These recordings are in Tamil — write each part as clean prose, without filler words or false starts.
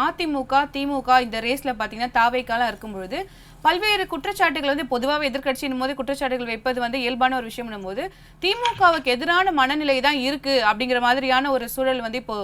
அதிமுக திமுக இந்த ரேஸ்ல பாத்தீங்கன்னா தாவேக்காலாம் இருக்கும் பொழுது பல்வேறு குற்றச்சாட்டுகள் வந்து பொதுவாக எதிர்கட்சியின் போது குற்றச்சாட்டுகள் வைப்பது வந்து இயல்பான ஒரு விஷயம் போது திமுகவுக்கு எதிரான மனநிலை தான் இருக்கு அப்படிங்கிற மாதிரியான ஒரு சூழல் வந்து இப்போ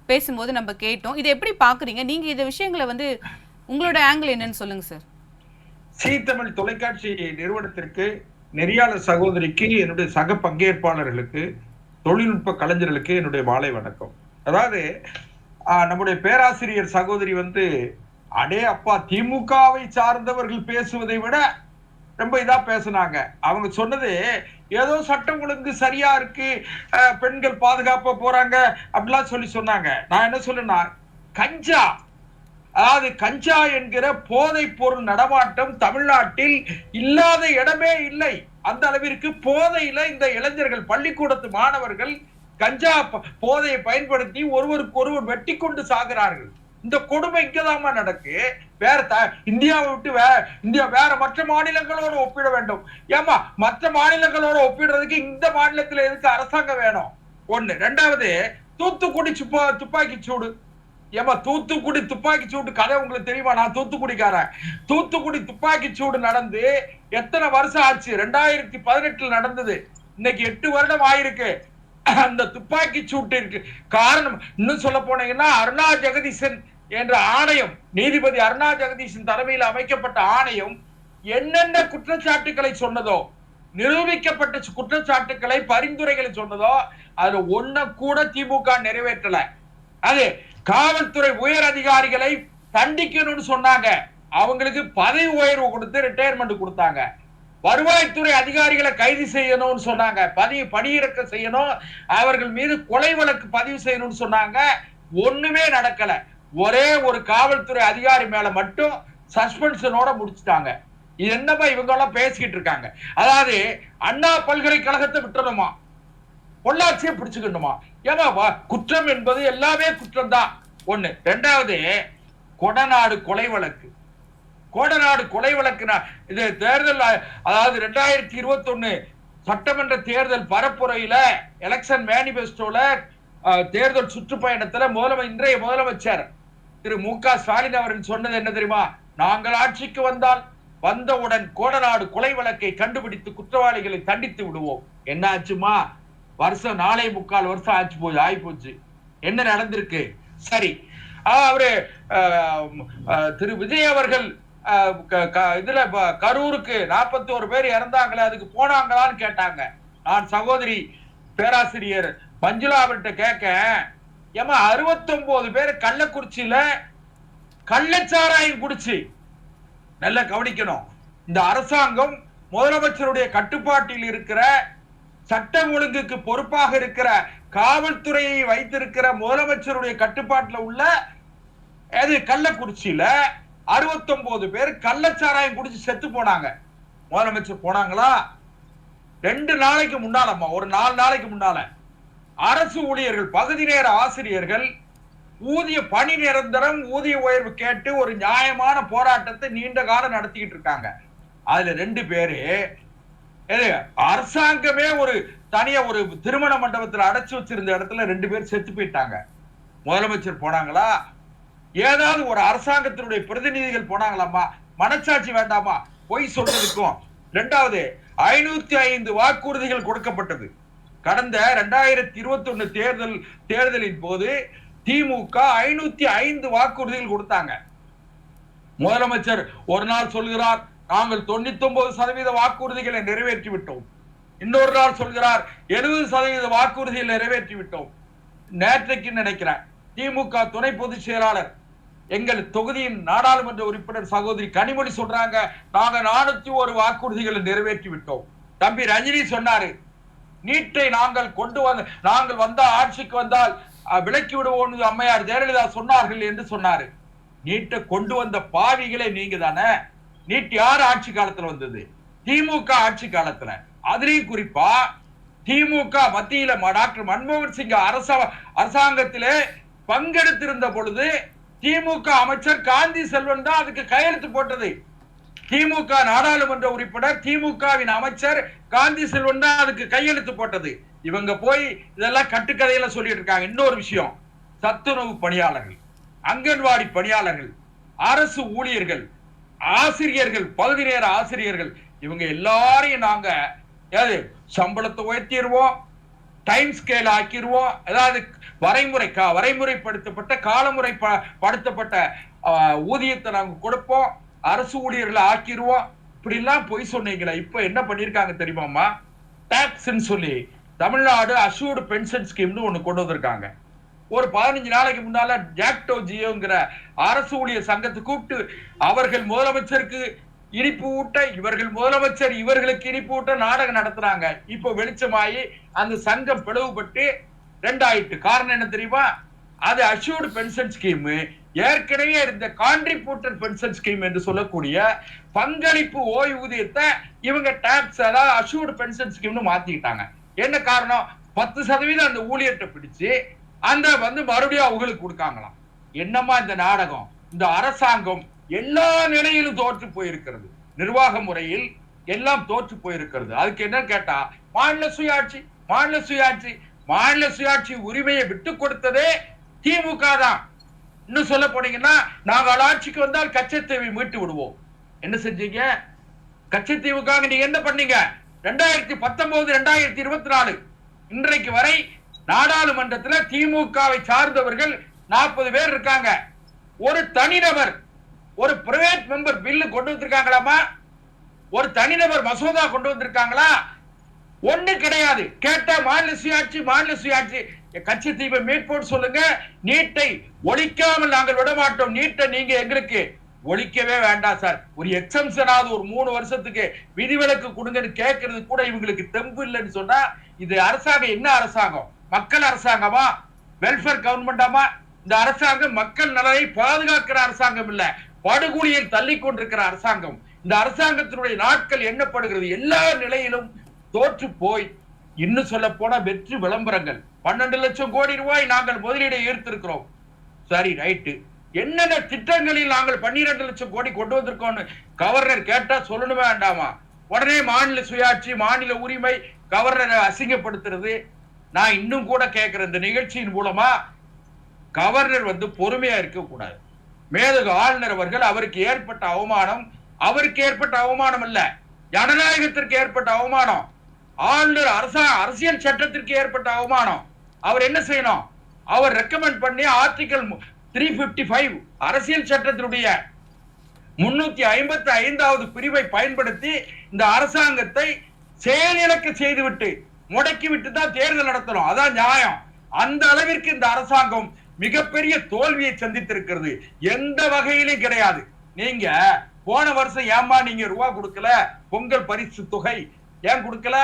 பேசும்போது நம்ம கேட்டோம். இதை எப்படி பாக்குறீங்க நீங்க? இந்த விஷயங்களை வந்து உங்களோட ஆங்கிள் என்னன்னு சொல்லுங்க சார். சி தமிழ் தொலைக்காட்சி நிறுவனத்திற்கு, நெறியாளர் சகோதரிக்கு, என்னுடைய சக பங்கேற்பாளர்களுக்கு, தொழில்நுட்ப கலைஞர்களுக்கு என்னுடைய மாலை வணக்கம். அதாவது நம்முடைய பேராசிரியர் சகோதரி வந்து அடே அப்பா திமுகவை சார்ந்தவர்கள் பேசுவதை விட ரொம்ப இதா பேசினாங்க. அவங்க சொன்னது ஏதோ சட்டம் ஒழுங்கு சரியா இருக்கு, பெண்கள் பாதுகாப்பா போறாங்க அப்படிலாம் சொல்லி சொன்னாங்க. நான் என்ன சொல்றேன்னா, கஞ்சா, அதாவது கஞ்சா என்கிற போதை பொருள் நடமாட்டம் தமிழ்நாட்டில் இல்லாத இடமே இல்லை. அந்த அளவிற்கு போதையில இந்த இளைஞர்கள், பள்ளிக்கூடத்து மாணவர்கள் கஞ்சா போதையை பயன்படுத்தி ஒருவருக்கு ஒருவர் வெட்டி கொண்டு சாகிறார்கள். இந்த கொடுமை இங்கதாம நடக்கு. வேற இந்தியாவை விட்டு இந்தியா வேற மற்ற மாநிலங்களோடு ஒப்பிட வேண்டும். ஏமா மற்ற மாநிலங்களோட ஒப்பிடுறதுக்கு இந்த மாநிலத்தில் எதுக்கு அரசாங்கம் வேணும்? ஒண்ணு. ரெண்டாவது, தூத்துக்குடி துப்பாக்கி சூடு. ஏமா தூத்துக்குடி துப்பாக்கி சூடு கதை உங்களுக்கு தெரியுமா? நான் தூத்துக்குடிக்காரன். தூத்துக்குடி துப்பாக்கி சூடு நடந்து எத்தனை வருஷம் ஆச்சு? 2018 நடந்தது. இன்னைக்கு 8 வருடம் ஆயிருக்கு. அந்த துப்பாக்கி சூட்டு இருக்கு காரணம் இன்னும் சொல்ல போனீங்கன்னா, அருணா ஜெகதீசன் என்ற ஆணையம், நீதிபதி அருணா ஜெகதீசன் தலைமையில் அமைக்கப்பட்ட ஆணையம் என்னென்ன குற்றச்சாட்டுகளை சொன்னதோ, நிரூபிக்கப்பட்ட குற்றச்சாட்டுகளை, பரிந்துரைகளை சொன்னதோ, அதுல ஒன்ன கூட திமுக நிறைவேற்றல. அது காவல்துறை உயர் அதிகாரிகளை தண்டிக்கணும்னு சொன்னாங்க. அவங்களுக்கு பதவி உயர்வு கொடுத்து ரிட்டையர்மெண்ட் கொடுத்தாங்க. வருவாய்த்துறை அதிகாரிகளை கைது செய்யணும்னு சொன்னாங்க, பணியிறக்க செய்யணும், அவர்கள் மீது கொலை வழக்கு பதிவு செய்யணும்னு சொன்னாங்க. ஒண்ணுமே நடக்கல. ஒரே ஒரு காவல்துறை அதிகாரி மேல மட்டும் சஸ்பென்ஷனோட முடிச்சுட்டாங்க. இது என்னப்பா இவங்க எல்லாம் பேசிக்கிட்டு இருக்காங்க? அதாவது அண்ணா பல்கலைக்கழகத்தை விட்டுறணுமா, பொள்ளாச்சியை பிடிச்சுக்கணுமா? ஏமா குற்றம் என்பது எல்லாமே குற்றம் தான். ஒண்ணு. ரெண்டாவது, கொடநாடு கொலை வழக்கு. கோடநாடு கொலை வழக்குனா இது தேர்தல், அதாவது 2021 சட்டமன்ற தேர்தல் பரப்புரையில, எலெக்ஷன் மேனிபெஸ்டோல, தேர்தல் சுற்றுப்பயணத்துல இன்றைய முதலமைச்சர் திரு மு.க. ஸ்டாலின் அவர்கள் சொன்னது என்ன தெரியுமா? நாங்கள் ஆட்சிக்கு வந்தவுடன் கோடநாடு கொலை வழக்கை கண்டுபிடித்து குற்றவாளிகளை தண்டித்து விடுவோம். என்ன ஆச்சுமா? வருஷம் 4.25 வருஷம் ஆயிப்போச்சு. என்ன நடந்திருக்கு? சரி, அவரு திரு விஜய் அவர்கள் இதுல கரூருக்கு 41 பேர் இறந்தாங்களே, அதுக்கு போனாங்களான்னு கேட்டாங்க. நான் சகோதரி பேராசிரியர் மஞ்சுளா அவர்கிட்ட கேட்க, ஏமா 69 பேர் கள்ளக்குறிச்சியில கள்ளச்சாராயம் குடிச்சு, நல்லா கவனிக்கணும், இந்த அரசாங்கம் முதலமைச்சருடைய கட்டுப்பாட்டில் இருக்கிற, சட்டம் ஒழுங்குக்கு பொறுப்பாக இருக்கிற காவல்துறையை வைத்திருக்கிற முதலமைச்சருடைய கட்டுப்பாட்டில் உள்ள கள்ளக்குறிச்சியில 69 பேர் கள்ளச்சாராயம் குடிச்சு செத்து போனாங்க. முதலமைச்சர் போனாங்களா? 2 நாளைக்கு முன்னாலம்மா, ஒரு 4 நாளைக்கு முன்னால அரசு ஊழியர்கள், பகுதி நேர ஆசிரியர்கள் ஊதிய பணி நிரந்தரம், ஊதிய உயர்வு கேட்டு ஒரு நியாயமான போராட்டத்தை நீண்ட காலம் நடத்திக்கிட்டு இருக்காங்க. அதுல 2 பேரு அரசாங்கமே ஒரு தனியா ஒரு திருமண மண்டபத்தில் அடைச்சு வச்சிருந்த இடத்துல 2 பேர் செத்து போயிட்டாங்க. முதலமைச்சர் போனாங்களா? ஏதாவது ஒரு அரசாங்கத்தினுடைய பிரதிநிதிகள் போனாங்களாமா? மனச்சாட்சி வேண்டாமா பொய் சொல்றதுக்கும்? இரண்டாவது, 505 வாக்குறுதிகள் கொடுக்கப்பட்டது. கடந்த 2021 தேர்தலின் போது திமுக 505 வாக்குறுதிகள் கொடுத்தாங்க. முதலமைச்சர் ஒரு நாள் சொல்கிறார், நாங்கள் 99% வாக்குறுதிகளை நிறைவேற்றி விட்டோம். இன்னொரு நாள் சொல்கிறார், 70% வாக்குறுதிகளை நிறைவேற்றி விட்டோம். நேற்றைக்கு நினைக்கிறேன், திமுக துணை பொதுச் செயலாளர், எங்கள் தொகுதியின் நாடாளுமன்ற உறுப்பினர் சகோதரி கனிமொழி சொல்றாங்க, நாங்க 401 வாக்குறுதிகளை நிறைவேற்றி விட்டோம். தம்பி ரஜினி சொன்னாரு, நீட்டை நாங்கள் ஆட்சிக்கு வந்தால் விலக்கி விடுவோம் அம்மையார் ஜெயலலிதா சொன்னார்கள் என்று சொன்னாரு. நீட்டை கொண்டு வந்த பாவிகளே நீங்க தானே. நீட் யார் ஆட்சி காலத்துல வந்தது? திமுக ஆட்சி காலத்துல. அதுலயும் குறிப்பா திமுக மத்தியில டாக்டர் மன்மோகன் சிங் அரசாங்கத்திலே பங்கெடுத்திருந்த பொழுது திமுக அமைச்சர் காந்தி செல்வன் தான் அதுக்கு கையெழுத்து போட்டது. திமுக நாடாளுமன்ற உறுப்பினர், திமுகவின் அமைச்சர் காந்தி செல்வன் தான் அதுக்கு கையெழுத்து போட்டது. இவங்க போய் இதெல்லாம் கட்டுக்கதையில சொல்லிட்டு இருக்காங்க. இன்னொரு விஷயம், சத்துணவு பணியாளர்கள், அங்கன்வாடி பணியாளர்கள், அரசு ஊழியர்கள், ஆசிரியர்கள், பகுதி நேர ஆசிரியர்கள், இவங்க எல்லாரையும் நாங்க சம்பளத்தை உயர்த்திடுவோம், டைம் ஸ்கேல் ஆக்கிடுவோம், அதாவது வரைமுறைப்படுத்தப்பட்ட காலமுறை படுத்தப்பட்ட ஊதியத்தை நாங்க கொடுப்போம், அரசு ஊழியர்களை ஆக்கிடுவோம். இப்படி எல்லாம் பொய் சொன்னீங்களா? இப்ப என்ன பண்ணிருக்காங்க தெரியுமாமா? டாக்ஸ் சொல்லி தமிழ்நாடு அஷ்யூர்டு பென்ஷன் ஸ்கீம்னு ஒண்ணு கொண்டு வந்திருக்காங்க. ஒரு 15 நாளைக்கு முன்னால ஜாக்டோ ஜியோங்கிற அரசு ஊழியர் சங்கத்தை கூப்பிட்டு அவர்கள் முதலமைச்சருக்கு இனிப்பு ஊட்ட, இவர்கள் முதலமைச்சர் இவர்களுக்கு இனிப்பு ஊட்ட நாடகம் நடத்துறாங்க. இப்போ வெளிச்சமாயி அந்த சங்கம் பிளவுபட்டு 2 ஆயிட்டு. காரணம் என்ன தெரியுமா? அது அஷ்யூர்டு பென்ஷன் ஸ்கீம் ஏற்கனவே இருந்த கான்ட்ரிபியூட்டர் பென்ஷன் ஸ்கீம் என்று சொல்லக்கூடிய பங்களிப்பு ஓய்வூதியத்தை இவங்க டாக்ஸ், அதாவது அஷ்யூர்டு பென்ஷன் ஸ்கீம்னு மாத்திக்கிட்டாங்க. என்ன காரணம்? 10% அந்த ஊழியர்கிட்ட பிடிச்சு அந்த மறுபடியும் அவங்களுக்கு கொடுக்காங்களாம். என்னமா இந்த நாடகம்? இந்த அரசாங்கம் எல்லா நிலையிலும் தோற்று போயிருக்கிறது, நிர்வாக முறையில் எல்லாம் தோற்று போயிருக்கிறது. அதுக்கு என்ன கேட்டா மாநில சுயாட்சி, மாநில சுயாட்சி, மாநில சுயாட்சி உரிமையை விட்டு கொடுத்ததே திமுக தான். இன்னும் சொல்ல போனீங்கன்னா, நாங்கள் ஆட்சிக்கு வந்தால் கச்சத்தீவை மீட்டு விடுவோம். என்ன செஞ்சீங்க? கச்சத்தீவுக்காக நீங்க என்ன பண்ணீங்க? 2019, 2024 இன்றைக்கு வரை நாடாளுமன்றத்தில் திமுகவை சார்ந்தவர்கள் 40 பேர் இருக்காங்க. ஒரு தனிநபர், ஒரு பிரைவேட் மெம்பர் பில்லு கொண்டு வந்திருக்காங்களாமா? ஒரு தனிநபர் மசோதா கொண்டு வந்திருக்காங்களா? ஒண்ணு கிடையாது. கேட்டா மாநில சுயாட்சி, மாநில சுயாட்சி. கச்சத்தீவை மீட்போம் சொல்லுங்க, நீட்டை ஒழிக்காமல் நாங்கள் விட மாட்டோம், நீட்டை நீங்க எங்களுக்கு ஒழிக்கவே வேண்டாம் சார், ஒரு எக்ஸம்ஷனாவது ஒரு 3 வருஷத்துக்கு விதிவிலக்கு கொடுங்கன்னு கேட்கறது கூட இவங்களுக்கு தெம்பு இல்லைன்னு சொன்னா, இது அரசாங்கம் என்ன அரசாங்கம்? மக்கள் அரசாங்கமா? வெல்ஃபேர் கவர்மெண்டாமா? இந்த அரசாங்கம் மக்கள் நலனை பாதுகாக்கிற அரசாங்கம் இல்ல, படுகொலியில் தள்ளி கொண்டிருக்கிற அரசாங்கம். இந்த அரசாங்கத்தினுடைய நாட்கள் எண்ணப்படுகிறது. எல்லா நிலையிலும் தோற்று போய், இன்னும் சொல்ல போனா வெற்றி விளம்பரங்கள் 12 லட்சம் கோடி ரூபாய் நாங்கள் முதலீடை ஈர்த்திருக்கிறோம். சரி, ரைட்டு. என்னென்ன திட்டங்களில் நாங்கள் 12 லட்சம் கோடி கொண்டு வந்திருக்கோம்னு கவர்னர் கேட்டா சொல்லணுமே வேண்டாமா? உடனே மாநில சுயாட்சி, மாநில உரிமை, கவர்னரை அசிங்கப்படுத்துறது. நான் இன்னும் கூட கேட்கிறேன், இந்த நிகழ்ச்சியின் மூலமா கவர்னர் பொறுமையா இருக்க கூடாது. மேதகு ஆளுநர் அவர்கள் அவருக்கு ஏற்பட்ட அவமானம், அவருக்கு ஏற்பட்ட அவமானம் அல்ல, ஜனநாயகத்திற்கு ஏற்பட்ட அவமானம், ஆளுநர் அரசியல் சட்டத்திற்கு ஏற்பட்ட அவமானம். அவர் என்ன செய்யணும்? அவர் ரெக்கமெண்ட் பண்ணி ஆர்டிகல் 355 அரசியல் சட்டத்தினுடைய 355வது பிரிவை பயன்படுத்தி இந்த அரசாங்கத்தை செயலிழக்க செய்துவிட்டு முடக்கிவிட்டு தான் தேர்தல் நடத்தணும். அதான் நியாயம். அந்த அளவிற்கு இந்த அரசாங்கம் மிகப்பெரிய தோல்வியை சந்தித்திருக்கிறது. எந்த வகையிலும் கிடையாது. நீங்க போன வருஷம் ஏமா நீங்க ரூபா கொடுக்கல? பொங்கல் பரிசு தொகை ஏன் கொடுக்கல?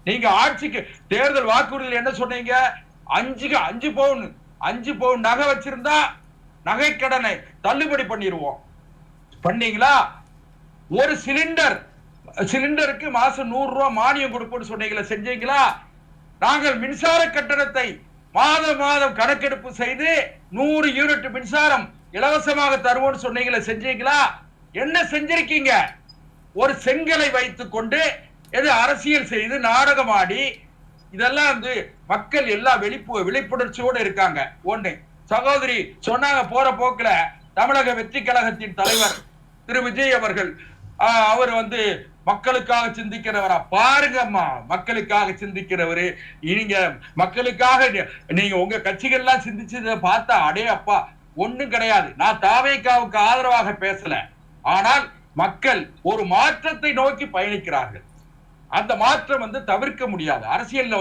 நீங்க ஆட்சிக்கு தேர்தல் வாக்குறுதியில் என்ன சொன்னீங்க? 5 பவுன் நகை வச்சிருந்தா நகை கடனை தள்ளுபடி பண்ணிடுவோம். பண்ணீங்களா? ஒரு சிலிண்டருக்கு மாசம் 100 ரூபாய் மானியம் கொடுப்போம்னு சொன்னீங்களா? செஞ்சீங்களா? நாங்கள் மின்சார கட்டணத்தை மாதம் கணக்கெடுப்பு செய்து 100 யூனிட் மின்சாரம் இலவசமாக தருவோம்னு சொன்னீங்களா? செஞ்சீங்களா? என்ன செஞ்சிருக்கீங்க? ஒரு செங்கலை வைத்துக் கொண்டு அரசியல் செய்து நாடகமாடி, இதெல்லாம் மக்கள் எல்லாம் விழிப்புணர்ச்சியோடு இருக்காங்க. ஒண்ணு சகோதரி சொன்னாங்க, போற போக்குல தமிழக வெற்றி கழகத்தின் தலைவர் திரு விஜய் அவர்கள் அவர் மக்களுக்காக சிந்திக்கிறவரா? பாருங்கம்மா, மக்களுக்காக சிந்திக்கிறவரு. நீங்க மக்களுக்காக நீங்க உங்க கட்சிகள்லாம் சிந்திச்சதை பார்த்தா அடே அப்பா ஒண்ணும் கிடையாது. நான் தாவேகாவுக்கு ஆதரவாக பேசல, ஆனால் மக்கள் ஒரு மாற்றத்தை நோக்கி பயணிக்கிறார்கள். அந்த மாற்றம் தவிர்க்க முடியாது. அரசியல்ல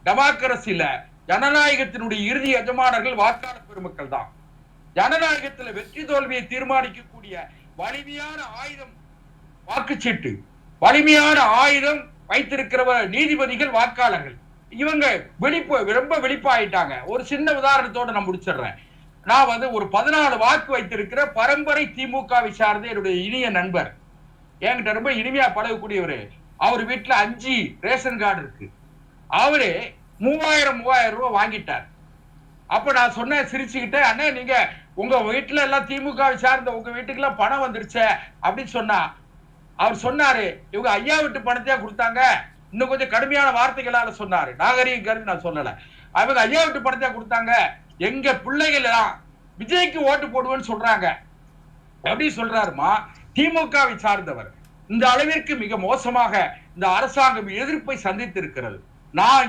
டெமோக்ரஸில ஜனநாயகத்தினுடைய இறுதி எஜமானர்கள் வாக்காளர் பெருமக்கள் தான். ஜனநாயகத்துல வெற்றி தோல்வியை தீர்மானிக்கக்கூடிய வலிமையான ஆயுதம் வாக்குச்சீட்டு, வலிமையான ஆயுதம் வைத்திருக்கிறவர் நீதிபதிகள், வாக்காளர்கள். இவங்க ரொம்ப விழிப்பாயிட்டாங்க. ஒரு சின்ன உதாரணத்தோட நான் முடிச்சிடுறேன். நான் ஒரு 14 வாக்கு வைத்திருக்கிற பரம்பரை திமுகவை சார்ந்த என்னுடைய இனிய நண்பர், என்கிட்ட ரொம்ப இனிமையா பழகக்கூடியவரு. அவர் வீட்டுல 5 ரேஷன் கார்டு இருக்கு. அவரு 3000 ரூபாய் வாங்கிட்டார். அப்ப நான் சொன்னேன் சிரிச்சுக்கிட்டே, அண்ணே நீங்க உங்க வீட்டுல எல்லாம் திமுகவை சார்ந்த உங்க வீட்டுக்கு எல்லாம் பணம் வந்துருச்சே அப்படின்னு சொன்னா, அவர் சொன்னாரு, இவங்க ஐயா வீட்டு பணத்தையா கொடுத்தாங்க. இன்னும் கொஞ்சம் கடுமையான வார்த்தைகளால சொன்னாரு, நாகரீகம் நான் சொல்லல. அவங்க ஐயா வீட்டு பணத்தையா கொடுத்தாங்க, எங்க பிள்ளைகள் எல்லாம் விஜய்க்கு ஓட்டு போடுவேன்னு சொல்றாங்க. எப்படி சொல்றாருமா, திமுகவை சார்ந்தவர் இந்த அளவிற்கு மிக மோசமாக இந்த அரசாங்கம் எதிர்ப்பை சந்தித்து இருக்கிறது.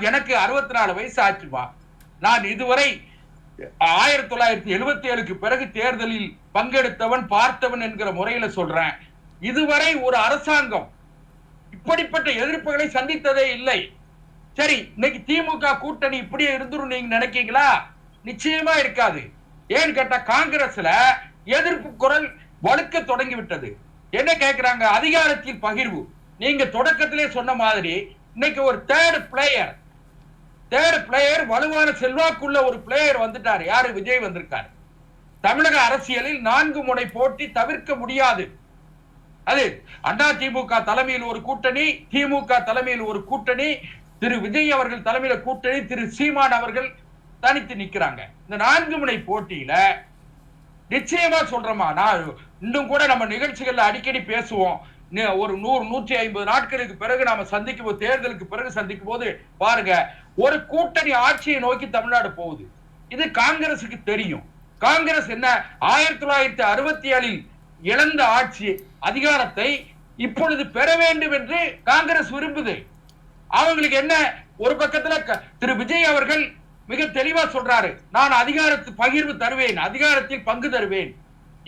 எனக்கு 64 வயசு ஆச்சுமா. நான் இதுவரை 1977க்கு பிறகு தேர்தலில் பங்கெடுத்தவன் பார்த்தவன் என்கிற முறையில சொல்றேன். இதுவரை ஒரு அரசாங்கம் இப்படிப்பட்ட எதிர்ப்புகளை சந்தித்ததே இல்லை. சரி, இன்னைக்கு திமுக கூட்டணி இப்படியே இருந்துரும் நீங்க நினைக்கீங்களா? நிச்சயமா இருக்காது. ஏன்னு கேட்டா காங்கிரஸ்ல எதிர்ப்பு குரல் வலுக்க தொடங்கி விட்டது. என்ன கேட்கிறாங்க? அதிகாரத்தில் பகிர்வு. நீங்க தொடக்கத்திலே சொன்ன மாதிரி இன்னைக்கு ஒரு தேர்ட் பிளேயர் வலுவான செல்வாக்குள்ள ஒரு பிளேயர் வந்துட்டாரு. யாரு? விஜய் வந்திருக்காரு. தமிழக அரசியலில் 4 முனை போட்டி தவிர்க்க முடியாது. அது அண்ணா திமுக தலைமையில் ஒரு கூட்டணி, திமுக தலைமையில் ஒரு கூட்டணி, திரு விஜய் அவர்கள் தலைமையில கூட்டணி, திரு சீமான் அவர்கள் தனித்து நிக்கிறாங்க. இந்த 4 முனை போட்டியில நிச்சயமா சொல்றோமா, நான் இன்னும் கூட நம்ம நிகழ்ச்சிகள்ல அடிக்கடி பேசுவோம். ஒரு 100-150 நாட்களுக்கு பிறகு நாம சந்திக்கும் போது, தேர்தலுக்கு பிறகு சந்திக்கும் போது பாருங்க, ஒரு கூட்டணி ஆட்சியை நோக்கி தமிழ்நாடு போகுது. இது காங்கிரசுக்கு தெரியும். காங்கிரஸ் என்ன 1967 இழந்த ஆட்சி அதிகாரத்தை இப்பொழுது பெற வேண்டும் என்று காங்கிரஸ் விரும்புது. அவங்களுக்கு என்ன, ஒரு பக்கத்துல திரு விஜய் அவர்கள் மிக தெளிவா சொல்றாரு, நான் அதிகாரத்து பகிர்வு தருவேன், அதிகாரத்தில் பங்கு தருவேன்.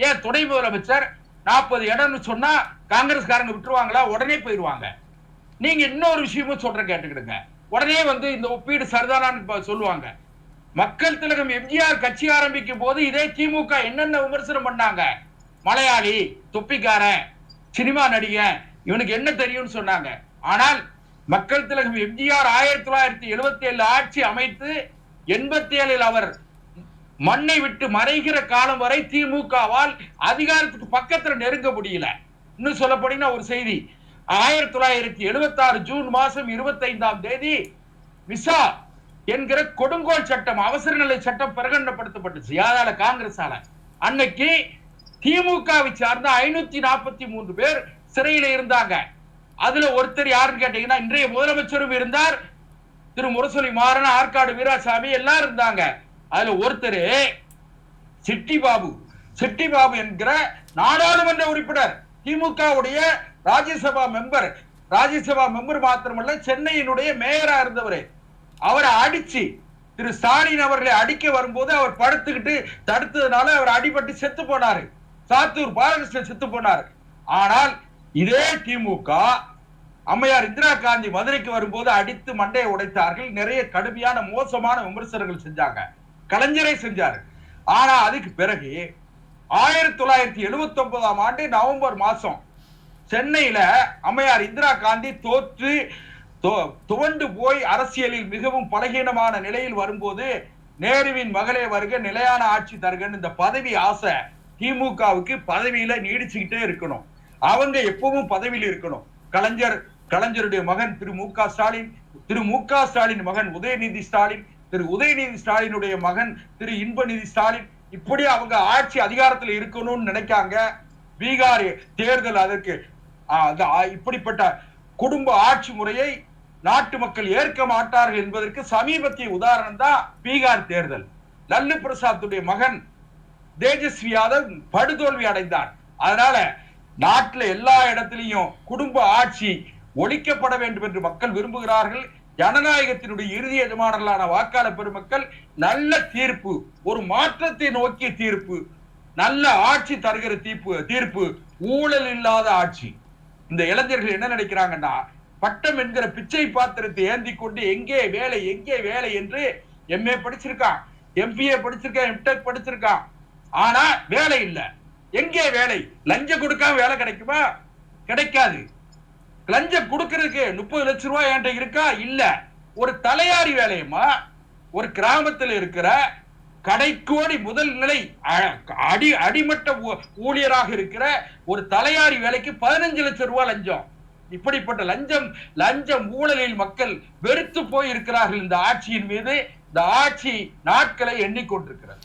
ஏன் துணை முதலமைச்சர் 40 இடம்னு சொன்னா காங்கிரஸ்காரங்க விட்டுருவாங்களா? உடனே போயிருவாங்க. நீங்க இன்னொரு விஷயமும் சொல்ற கேட்டுக்கிடுங்க. உடனே இந்த ஒப்பீடு சரிதானான்னு சொல்லுவாங்க. மக்கள் திலகம் எம்ஜிஆர் கட்சி ஆரம்பிக்கும் போது இதே திமுக என்னென்ன விமர்சனம் பண்ணாங்க? மலையாளி, தொப்பிக்காரன், சினிமா நடிகன், இவனுக்கு என்ன தெரியும்னு சொன்னாங்க. ஆனால் மக்கள் திலகம் எம்ஜிஆர் 1977 ஆட்சி அமைத்து 87 அவர் மண்ணை விட்டு மறைகிற காலம் வரை திமுகவால் அதிகாரத்துக்கு பக்கத்துல நெருங்க முடியல. இன்னும் சொல்ல போனீங்கன்னா ஒரு செய்தி, 1976 ஜூன் மாசம் 25ஆம் தேதி விசா என்கிற கொடுங்கோல் சட்டம், அவசர நிலை சட்டம் பிரகடனப்படுத்தப்பட்டுச்சு. யாரால? காங்கிரஸால. அன்னைக்கு திமுகவை சார்ந்த 543 பேர் சிறையில இருந்தாங்க. அதுல ஒருத்தர் யாருன்னு கேட்டீங்கன்னா இன்றைய முதலமைச்சரும் இருந்தார், திரு முரசொலி மாறன், ஆற்காடு வீராசாமி எல்லாரும் இருந்தாங்க. அதுல ஒருத்தர் சிட்டி பாபு என்கிற நாடாளுமன்ற உறுப்பினர், திமுகவுடைய ராஜ்யசபா மெம்பர் மாத்திரமல்ல, சென்னையினுடைய மேயரா இருந்தவர். அவரை அடிச்சு திரு ஸ்டாலின் அவர்களை அடிக்க வரும்போது அவர் படுத்துக்கிட்டு தடுத்ததுனால அவர் அடிபட்டு செத்து போனாரு. சாத்தூர் பாலகிருஷ்ணன் செத்து போனார். ஆனால் இதே திமுக அம்மையார் இந்திரா காந்தி மதுரைக்கு வரும்போது அடித்து மண்டையை உடைத்தார்கள். நிறைய கடுமையான மோசமான விமர்சனங்கள் செஞ்சாங்க. கலைஞரை செஞ்சாரு. ஆனா அதுக்கு பிறகு 1979ஆம் ஆண்டு நவம்பர் மாசம் சென்னையில அம்மையார் இந்திரா காந்தி துவண்டு போய் அரசியலில் மிகவும் பலகீனமான நிலையில் வரும்போது, நேருவின் மகளே வருக, நிலையான ஆட்சி தருகன்னு இந்த பதவி ஆசை திமுகவுக்கு பதவியில நீடிச்சுக்கிட்டே இருக்கணும். அவங்க எப்பவும் பதவியில் இருக்கணும். கலைஞருடைய மகன் திரு மு க ஸ்டாலின் மகன் உதயநிதி ஸ்டாலின், திரு உதயநிதி ஸ்டாலினுடைய மகன் திரு இன்பநிதி ஸ்டாலின், இப்படி அவங்க ஆட்சி அதிகாரத்தில் இருக்கணும்னு நினைக்காங்க. பீகார் தேர்தல் அதற்கு இப்படிப்பட்ட குடும்ப ஆட்சி முறையை நாட்டு மக்கள் ஏற்க மாட்டார்கள் என்பதற்கு சமீபத்திய உதாரணம் தான் பீகார் தேர்தல். லல்லு பிரசாத்துடைய மகன் தேஜஸ்வி யாதவ் படுதோல்வி அடைந்தார். அதனால நாட்டில் எல்லா இடத்திலையும் குடும்ப ஆட்சி ஒழிக்கப்பட வேண்டும் என்று மக்கள் விரும்புகிறார்கள். ஜனநாயகத்தினுடைய இறுதி எஜமானர்களான வாக்காளர் பெருமக்கள் நல்ல தீர்ப்பு, ஒரு மாற்றத்தை நோக்கிய தீர்ப்பு, நல்ல ஆட்சி தருகிற தீர்ப்பு, ஊழல் இல்லாத ஆட்சி. இந்த இளைஞர்கள் என்ன நினைக்கிறாங்கன்னா, பட்டம் என்கிற பிச்சை பாத்திரத்தை ஏந்தி கொண்டு எங்கே வேலை என்று எம்ஏ படிச்சிருக்கான், எம்பிஏ படிச்சிருக்கான், எம்டெக் படிச்சிருக்கான், ஆனா வேலை இல்ல. எங்கே வேலை? லஞ்சம் கொடுக்காம வேலை கிடைக்குமா? கிடைக்காது. லஞ்சம் கொடுக்கறதுக்கு 30 லட்சம் ரூபாய் என்கிட்ட இருக்கா? இல்ல. ஒரு தலையாரி வேலையுமா? ஒரு கிராமத்தில் இருக்கிற கடைக்கோடி முதல் நிலை அடிமட்ட ஊழியராக இருக்கிற ஒரு தலையாரி வேலைக்கு 15 லட்சம் ரூபாய் லஞ்சம். இப்படிப்பட்ட லஞ்சம் ஊழலில் மக்கள் வெறுத்து போய் இருக்கிறார்கள். இந்த ஆட்சியின் மீது இந்த ஆட்சி நாட்களை எண்ணிக்கொண்டிருக்கிறது.